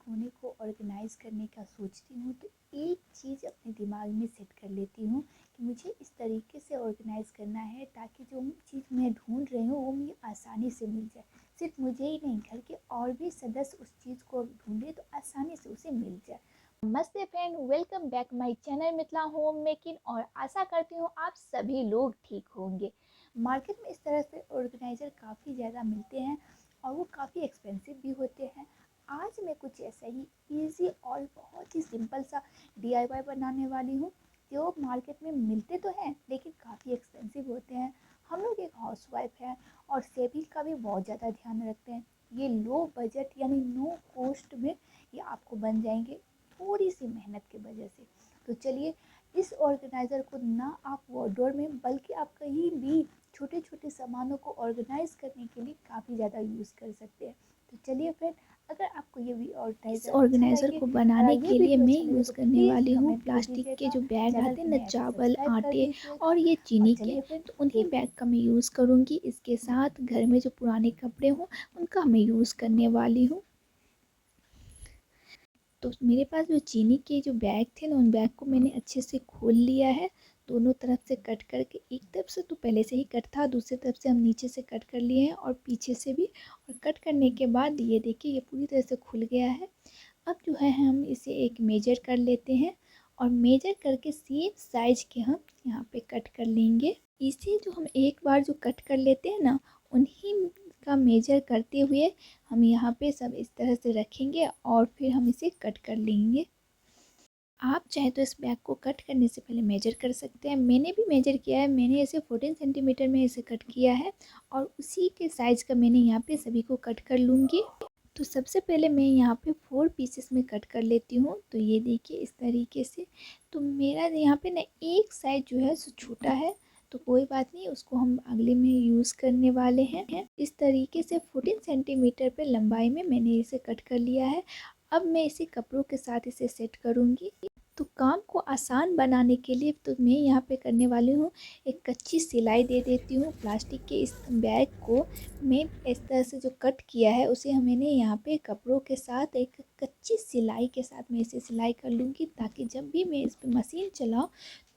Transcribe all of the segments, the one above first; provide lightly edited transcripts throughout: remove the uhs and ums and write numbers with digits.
धोने को ऑर्गेनाइज़ करने का सोचती हूँ तो एक चीज़ अपने दिमाग में सेट कर लेती हूँ कि मुझे इस तरीके से ऑर्गेनाइज़ करना है ताकि जो चीज़ मैं ढूंढ रही हूँ वो मुझे आसानी से मिल जाए। सिर्फ मुझे ही नहीं, घर के और भी सदस्य उस चीज़ को ढूंढे तो आसानी से उसे मिल जाए। नमस्ते friend, welcome back my channel Mithila home making. और आशा करती हूँ आप सभी लोग ठीक होंगे। मार्केट में इस तरह से ऑर्गेनाइज़र काफ़ी ज़्यादा मिलते हैं और वो काफ़ी एक्सपेंसिव भी होते हैं। आज मैं कुछ ऐसा ही इजी और बहुत ही सिंपल सा DIY बनाने वाली हूँ जो मार्केट में मिलते तो हैं लेकिन काफ़ी एक्सपेंसिव होते हैं। हम लोग एक हाउसवाइफ है और सेविंग का भी बहुत ज़्यादा ध्यान रखते हैं। ये लो बजट यानी नो कॉस्ट में ये आपको बन जाएंगे थोड़ी सी मेहनत की वजह से। तो चलिए, इस ऑर्गेनाइज़र को ना आप वार्डरोब में बल्कि आप कहीं भी छोटे छोटे सामानों को ऑर्गेनाइज करने के लिए काफ़ी ज़्यादा यूज़ कर सकते हैं। तो चलिए फ्रेंड, अगर आपको ये भी इस ऑर्गेनाइज़र अच्छा ऑर्गेनाइज़र लगे को और बनाने ये के लिए वीडियो मैं अच्छा लगे यूज़ तो करने प्लीज़ वाली हूँ कमेंट कर प्लास्टिक के दीजिएगा। जो बैग चैनल आते को हैं ना, नया तो चावल सब्सक्राइब कर आटे दीजिएगा। और ये और चीनी के, चलिए फ्रेंड, तो उन्हीं देखते बैग का मैं यूज़ करूँगी। इसके साथ घर में जो पुराने कपड़े हों उनका मैं यूज़ करने वाली हूँ। तो मेरे पास जो चीनी के जो बैग थे ना, उन बैग को मैंने अच्छे से खोल लिया है। दोनों तरफ से कट करके, एक तरफ से तो पहले से ही कट था, दूसरी तरफ से हम नीचे से कट कर लिए हैं और पीछे से भी। और कट करने के बाद ये देखिए ये पूरी तरह से खुल गया है। अब जो है हम इसे एक मेजर कर लेते हैं और मेजर करके सेम साइज के हम यहाँ पे कट कर लेंगे। इसे जो हम एक बार जो कट कर लेते हैं ना, उन्हीं का मेजर करते हुए हम यहाँ पे सब इस तरह से रखेंगे और फिर हम इसे कट कर लेंगे। आप चाहे तो इस बैग को कट करने से पहले मेजर कर सकते हैं। मैंने भी मेजर किया है, मैंने इसे 14 सेंटीमीटर में इसे कट किया है और उसी के साइज़ का मैंने यहाँ पे सभी को कट कर लूँगी। तो सबसे पहले मैं यहाँ पे 4 पीसेस में कट कर लेती हूँ। तो ये देखिए इस तरीके से। तो मेरा यहाँ पे ना एक साइज़ जो है सो छोटा है, तो कोई बात नहीं, उसको हम अगले में यूज़ करने वाले हैं। इस तरीके से 14 सेंटीमीटर पे लंबाई में मैंने इसे कट कर लिया है। अब मैं इसे कपड़ों के साथ इसे सेट करूँगी। तो काम को आसान बनाने के लिए तो मैं यहाँ पे करने वाली हूँ, एक कच्ची सिलाई दे देती हूँ। प्लास्टिक के इस बैग को मैं इस तरह से जो कट किया है उसे मैंने यहाँ पे कपड़ों के साथ एक कच्ची सिलाई के साथ मैं इसे सिलाई कर लूँगी, ताकि जब भी मैं इस पर मशीन चलाऊँ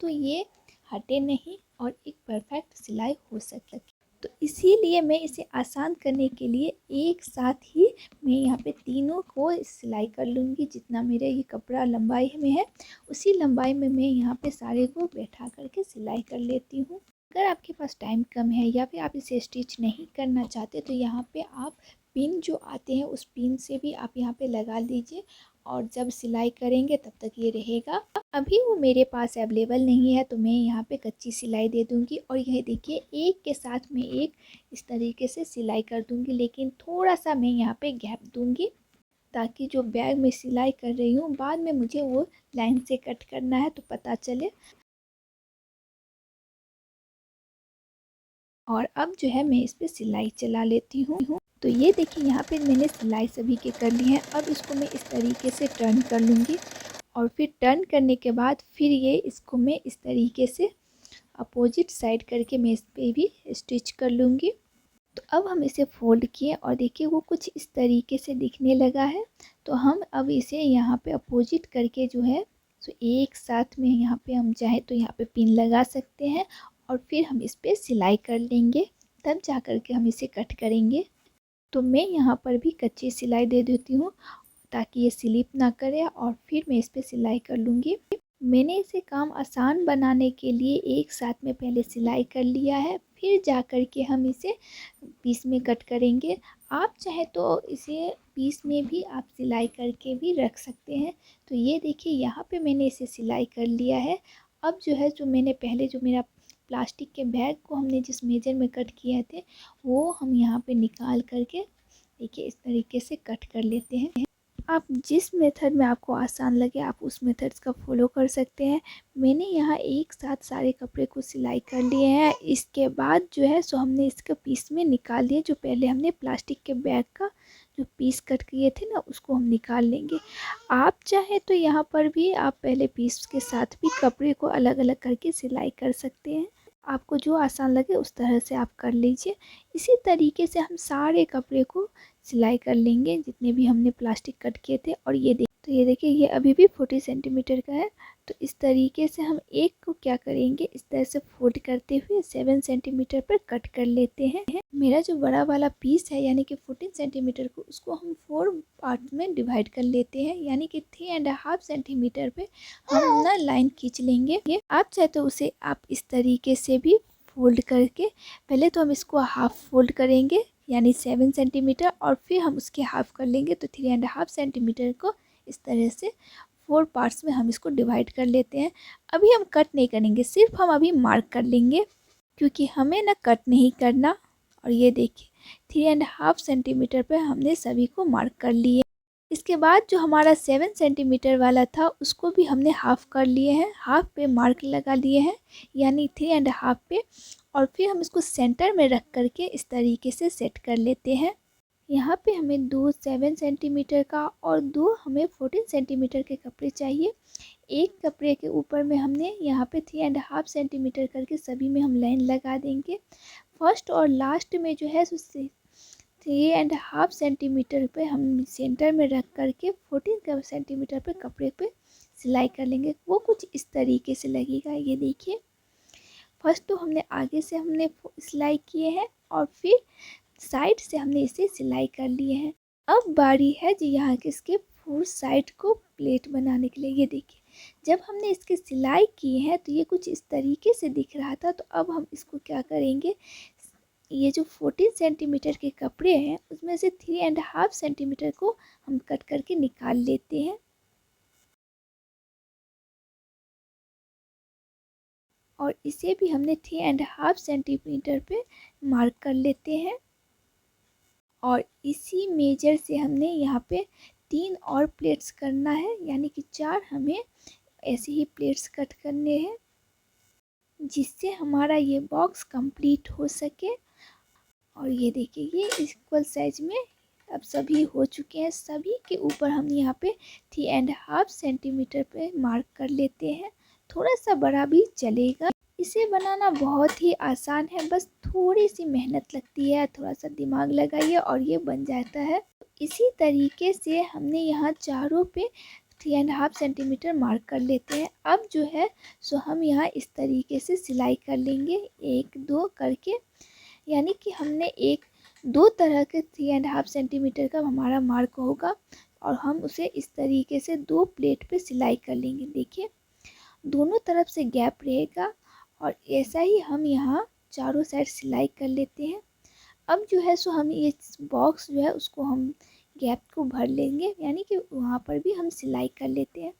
तो ये हटे नहीं और एक परफेक्ट सिलाई हो सके। तो इसीलिए मैं इसे आसान करने के लिए एक साथ ही मैं यहाँ पे तीनों को सिलाई कर लूँगी। जितना मेरा ये कपड़ा लंबाई में है उसी लंबाई में मैं यहाँ पे सारे को बैठा करके सिलाई कर लेती हूँ। अगर आपके पास टाइम कम है या फिर आप इसे स्टिच नहीं करना चाहते तो यहाँ पे आप पिन जो आते हैं उस पिन से भी आप यहाँ पे लगा लीजिए और जब सिलाई करेंगे तब तक ये रहेगा। अभी वो मेरे पास अवेलेबल नहीं है तो मैं यहाँ पे कच्ची सिलाई दे दूँगी और यह देखिए एक के साथ में एक इस तरीके से सिलाई कर दूँगी, लेकिन थोड़ा सा मैं यहाँ पे गैप दूँगी ताकि जो बैग में सिलाई कर रही हूँ बाद में मुझे वो लाइन से कट करना है तो पता चले। और अब जो है मैं इस पर सिलाई चला लेती हूँ। तो ये देखिए यहाँ पे मैंने सिलाई सभी के कर ली है। अब इसको मैं इस तरीके से टर्न कर लूँगी और फिर टर्न करने के बाद फिर ये इसको मैं इस तरीके से अपोजिट साइड करके मैं इस पर भी स्टिच कर लूँगी। तो अब हम इसे फोल्ड किए और देखिए वो कुछ इस तरीके से दिखने लगा है। तो हम अब इसे यहाँ पे अपोजिट करके जो है तो एक साथ में यहाँ पे हम चाहे तो यहाँ पे पिन लगा सकते हैं और फिर हम इस पर सिलाई कर लेंगे, तब जा कर के हम इसे कट करेंगे। तो मैं यहाँ पर भी कच्ची सिलाई दे देती हूँ ताकि ये स्लिप ना करे और फिर मैं इस पर सिलाई कर लूँगी। मैंने इसे काम आसान बनाने के लिए एक साथ में पहले सिलाई कर लिया है, फिर जा कर के हम इसे पीस में कट करेंगे। आप चाहे तो इसे पीस में भी आप सिलाई करके भी रख सकते हैं। तो ये देखिए यहाँ पे मैंने इसे सिलाई कर लिया है। अब जो है जो मैंने पहले जो मेरा प्लास्टिक के बैग को हमने जिस मेजर में कट किए थे वो हम यहाँ पे निकाल करके देखिए इस तरीके से कट कर लेते हैं। आप जिस मेथड में आपको आसान लगे आप उस मेथड्स का फॉलो कर सकते हैं। मैंने यहाँ एक साथ सारे कपड़े को सिलाई कर लिए हैं। इसके बाद जो है सो हमने इसका पीस में निकाल दिए। जो पहले हमने प्लास्टिक के बैग का जो पीस कट किए थे ना उसको हम निकाल लेंगे। आप चाहे तो यहाँ पर भी आप पहले पीस के साथ भी कपड़े को अलग अलग करके सिलाई कर सकते हैं। आपको जो आसान लगे उस तरह से आप कर लीजिए। इसी तरीके से हम सारे कपड़े को सिलाई कर लेंगे जितने भी हमने प्लास्टिक कट किए थे। और ये देखिए ये अभी भी 40 सेंटीमीटर का है। तो इस तरीके से हम एक को क्या करेंगे, इस तरह से फोल्ड करते हुए 7 सेंटीमीटर पर कट कर लेते हैं। मेरा जो बड़ा वाला पीस है यानी कि 14 सेंटीमीटर को, उसको हम 4 पार्ट में डिवाइड कर लेते हैं, यानी कि 3.5 सेंटीमीटर पे हम ना लाइन खींच लेंगे। ये आप चाहे तो उसे आप इस तरीके से भी फोल्ड करके, पहले तो हम इसको हाफ फोल्ड करेंगे यानी 7 सेंटीमीटर, और फिर हम उसके हाफ कर लेंगे। तो 3.5 सेंटीमीटर को इस तरह से 4 पार्ट्स में हम इसको डिवाइड कर लेते हैं। अभी हम कट नहीं करेंगे, सिर्फ हम अभी मार्क कर लेंगे क्योंकि हमें ना कट नहीं करना। और ये देखिए 3.5 सेंटीमीटर पे हमने सभी को मार्क कर लिए। इसके बाद जो हमारा 7 सेंटीमीटर वाला था उसको भी हमने हाफ कर लिए हैं, हाफ पे मार्क लगा लिए हैं यानी 3.5 पे। और फिर हम इसको सेंटर में रख करके इस तरीके से सेट कर लेते हैं। यहाँ पे हमें 2 7 सेंटीमीटर का और 2 हमें 14 सेंटीमीटर के कपड़े चाहिए। एक कपड़े के ऊपर में हमने यहाँ पे 3.5 सेंटीमीटर करके सभी में हम लाइन लगा देंगे। फर्स्ट और लास्ट में जो है 3.5 सेंटीमीटर पे हम सेंटर में रख करके 14 सेंटीमीटर पे कपड़े पे सिलाई कर लेंगे। वो कुछ इस तरीके से लगेगा। ये देखिए फर्स्ट तो हमने आगे से हमने सिलाई किए हैं और फिर साइड से हमने इसे सिलाई कर लिए हैं। अब बारी है जी यहाँ के इसके फोर साइड को प्लेट बनाने के लिए। ये देखिए जब हमने इसकी सिलाई की है तो ये कुछ इस तरीके से दिख रहा था। तो अब हम इसको क्या करेंगे, ये जो 14 सेंटीमीटर के कपड़े हैं उसमें से 3.5 सेंटीमीटर को हम कट करके निकाल लेते हैं और इसे भी हमने 3.5 सेंटीमीटर पे मार्क कर लेते हैं। और इसी मेजर से हमने यहाँ पे 3 और प्लेट्स करना है, यानी कि 4 हमें ऐसे ही प्लेट्स कट करने हैं जिससे हमारा ये बॉक्स कंप्लीट हो सके। और ये देखिए ये इक्वल साइज में अब सभी हो चुके हैं। सभी के ऊपर हम यहाँ पे 3.5 सेंटीमीटर पे मार्क कर लेते हैं। थोड़ा सा बड़ा भी चलेगा। इसे बनाना बहुत ही आसान है, बस थोड़ी सी मेहनत लगती है, थोड़ा सा दिमाग लगाइए और ये बन जाता है। इसी तरीके से हमने यहाँ चारों पे 3.5 सेंटीमीटर मार्क कर लेते हैं। अब जो है सो हम यहाँ इस तरीके से सिलाई कर लेंगे 1 2 करके, यानी कि हमने 1 2 तरह के 3.5 सेंटीमीटर का हमारा मार्क होगा और हम उसे इस तरीके से 2 प्लेट पे सिलाई कर लेंगे। देखिए दोनों तरफ से गैप रहेगा और ऐसा ही हम यहाँ चारों साइड सिलाई कर लेते हैं। अब जो है सो हम ये बॉक्स जो है उसको हम गैप को भर लेंगे, यानी कि वहाँ पर भी हम सिलाई कर लेते हैं।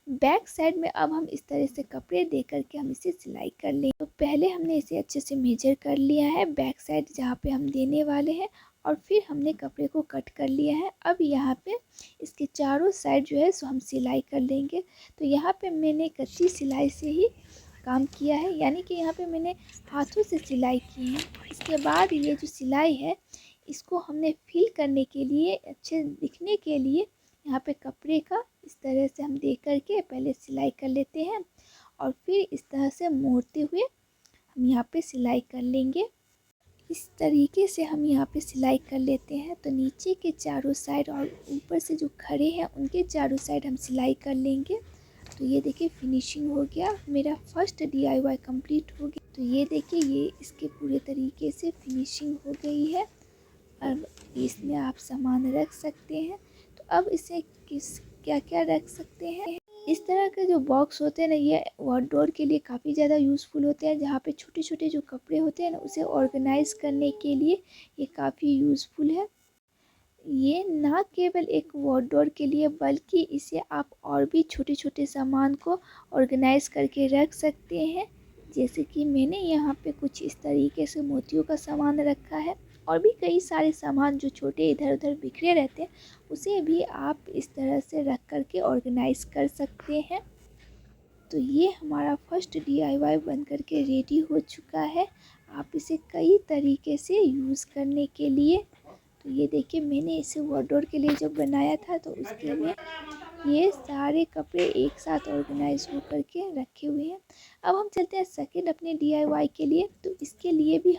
बैक साइड में अब हम इस तरह से कपड़े दे करके हम इसे सिलाई कर लेंगे। तो पहले हमने इसे अच्छे से मेजर कर लिया है बैक साइड जहाँ पे हम देने वाले हैं, और फिर हमने कपड़े को कट कर लिया है। अब यहाँ पे इसके चारों साइड जो है सो हम सिलाई कर लेंगे। तो यहाँ पे मैंने कच्ची सिलाई से ही काम किया है, यानी कि यहाँ पे मैंने हाथों से सिलाई की है। इसके बाद ये जो सिलाई है इसको हमने फिल करने के लिए, अच्छे दिखने के लिए यहाँ पे कपड़े का इस तरह से हम दे करके पहले सिलाई कर लेते हैं और फिर इस तरह से मोड़ते हुए हम यहाँ पे सिलाई कर लेंगे। इस तरीके से हम यहाँ पे सिलाई कर लेते हैं। तो नीचे के चारों साइड और ऊपर से जो खड़े हैं उनके चारों साइड हम सिलाई कर लेंगे। तो ये देखिए फिनिशिंग हो गया, मेरा फर्स्ट DIY कंप्लीट हो गया। तो ये देखिए ये इसके पूरे तरीके से फिनिशिंग हो गई है। अब इसमें आप सामान रख सकते हैं। तो अब इसे क्या क्या रख सकते हैं, इस तरह के जो बॉक्स होते हैं ना ये वार्डरोब के लिए काफ़ी ज़्यादा यूज़फुल होते हैं। जहाँ पे छोटे छोटे जो कपड़े होते हैं ना उसे ऑर्गेनाइज करने के लिए ये काफ़ी यूज़फुल है। ये ना केवल एक वार्डरोब के लिए बल्कि इसे आप और भी छोटे छोटे सामान को ऑर्गेनाइज करके रख सकते हैं। जैसे कि मैंने यहाँ पे कुछ इस तरीके से मोतियों का सामान रखा है और भी कई सारे सामान जो छोटे इधर उधर बिखरे रहते हैं उसे भी आप इस तरह से रख करके ऑर्गेनाइज कर सकते हैं। तो ये हमारा फर्स्ट DIY बन करके रेडी हो चुका है। आप इसे कई तरीके से यूज़ करने के लिए, तो ये देखिए मैंने इसे वार्डरोब के लिए जब बनाया था तो उसके लिए ये सारे कपड़े एक साथ ऑर्गेनाइज हो करके रखे हुए हैं। अब हम चलते हैं सेकंड अपने DIY के लिए। तो इसके लिए भी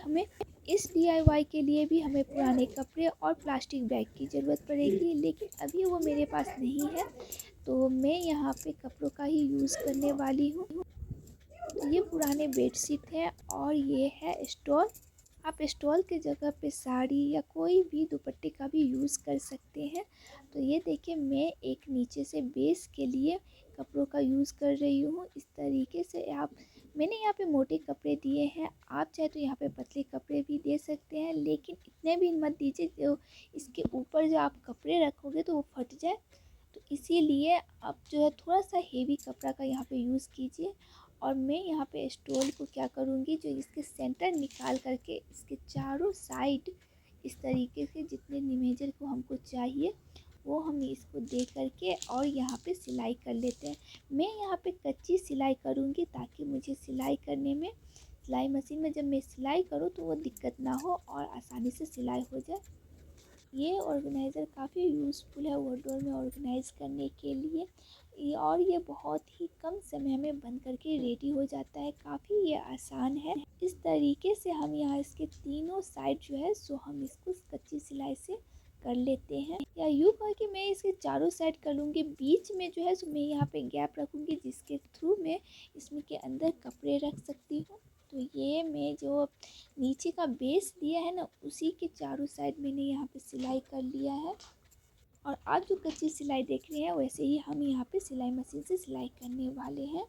हमें पुराने कपड़े और प्लास्टिक बैग की ज़रूरत पड़ेगी, लेकिन अभी वो मेरे पास नहीं है, तो मैं यहाँ पे कपड़ों का ही यूज़ करने वाली हूँ। तो ये पुराने बेडशीट है और ये है स्टॉल। आप स्टॉल के जगह पे साड़ी या कोई भी दुपट्टे का भी यूज़ कर सकते हैं। तो ये देखिए, मैं एक नीचे से बेस के लिए कपड़ों का यूज़ कर रही हूँ। इस तरीके से मैंने यहाँ पे मोटे कपड़े दिए हैं, आप चाहे तो यहाँ पे पतले कपड़े भी दे सकते हैं, लेकिन इतने भी मत दीजिए जो इसके ऊपर जो आप कपड़े रखोगे तो वो फट जाए। तो इसीलिए आप जो है थोड़ा सा हेवी कपड़ा का यहाँ पे यूज़ कीजिए। और मैं यहाँ पे स्टोल को क्या करूँगी, जो इसके सेंटर निकाल करके इसके चारों साइड इस तरीके से जितने इमेजर को हमको चाहिए वो हम इसको दे करके और यहाँ पे सिलाई कर लेते हैं। मैं यहाँ पे कच्ची सिलाई करूँगी ताकि मुझे सिलाई करने में, सिलाई मशीन में जब मैं सिलाई करूँ तो वो दिक्कत ना हो और आसानी से सिलाई हो जाए। ये ऑर्गेनाइज़र काफ़ी यूज़फुल है वार्डरोब में ऑर्गेनाइज़ करने के लिए। और ये बहुत ही कम समय में बन करके रेडी हो जाता है, काफ़ी ये आसान है। इस तरीके से हम यहाँ इसके तीनों साइड जो है सो हम इसको कच्ची सिलाई से कर लेते हैं, या यूँ कह कि मैं इसके चारों साइड कर लूँगी। बीच में जो है सो मैं यहाँ पे गैप रखूँगी जिसके थ्रू मैं इसमें के अंदर कपड़े रख सकती हूँ। तो ये मैं जो नीचे का बेस दिया है ना, उसी के चारों साइड मैंने यहाँ पे सिलाई कर लिया है। और आप जो कच्ची सिलाई देख रहे हैं वैसे ही हम यहाँ पे सिलाई मशीन से सिलाई करने वाले हैं।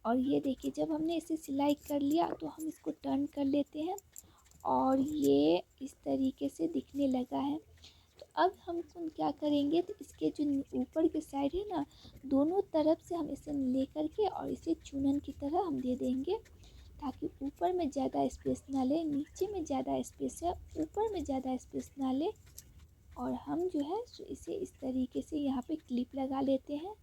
और ये देखिए, जब हमने इसे सिलाई कर लिया तो हम इसको टर्न कर लेते हैं और ये इस तरीके से दिखने लगा है। तो अब हम क्या करेंगे, तो इसके जो ऊपर के साइड है ना, दोनों तरफ से हम इसे ले करके और इसे चूनन की तरह हम दे देंगे, ताकि ऊपर में ज़्यादा स्पेस ना ले, नीचे में ज़्यादा स्पेस है, ऊपर में ज़्यादा स्पेस ना ले। और हम जो है सो इसे इस तरीके से यहाँ पे क्लिप लगा लेते हैं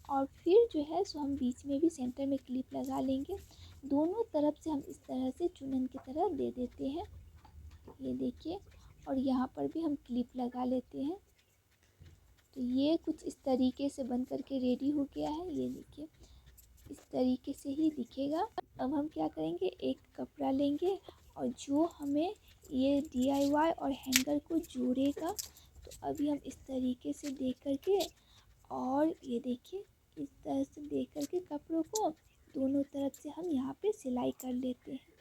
और फिर जो है सो हम बीच में भी सेंटर में क्लिप लगा लेंगे। दोनों तरफ से हम इस तरह से चुनन की तरह दे देते हैं, ये देखिए। और यहाँ पर भी हम क्लिप लगा लेते हैं। तो ये कुछ इस तरीके से बन करके रेडी हो गया है, ये देखिए इस तरीके से ही दिखेगा। अब हम क्या करेंगे, एक कपड़ा लेंगे और जो हमें ये DIY और हैंगर को जोड़ेगा, तो अभी हम इस तरीके से देख करके और ये देखिए इस तरह से देख करके कपड़ों को दोनों तरफ से हम यहाँ पे सिलाई कर लेते हैं।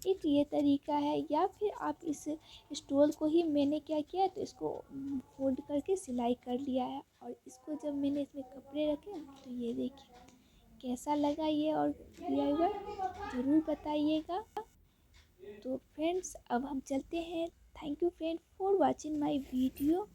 एक ये तरीका है, या फिर आप इस स्टोल को ही मैंने क्या किया, तो इसको फोल्ड करके सिलाई कर लिया है और इसको जब मैंने इसमें कपड़े रखे तो ये देखिए कैसा लगा ये और DIY ज़रूर बताइएगा। तो फ्रेंड्स अब हम चलते हैं। Thank you friend for watching my video.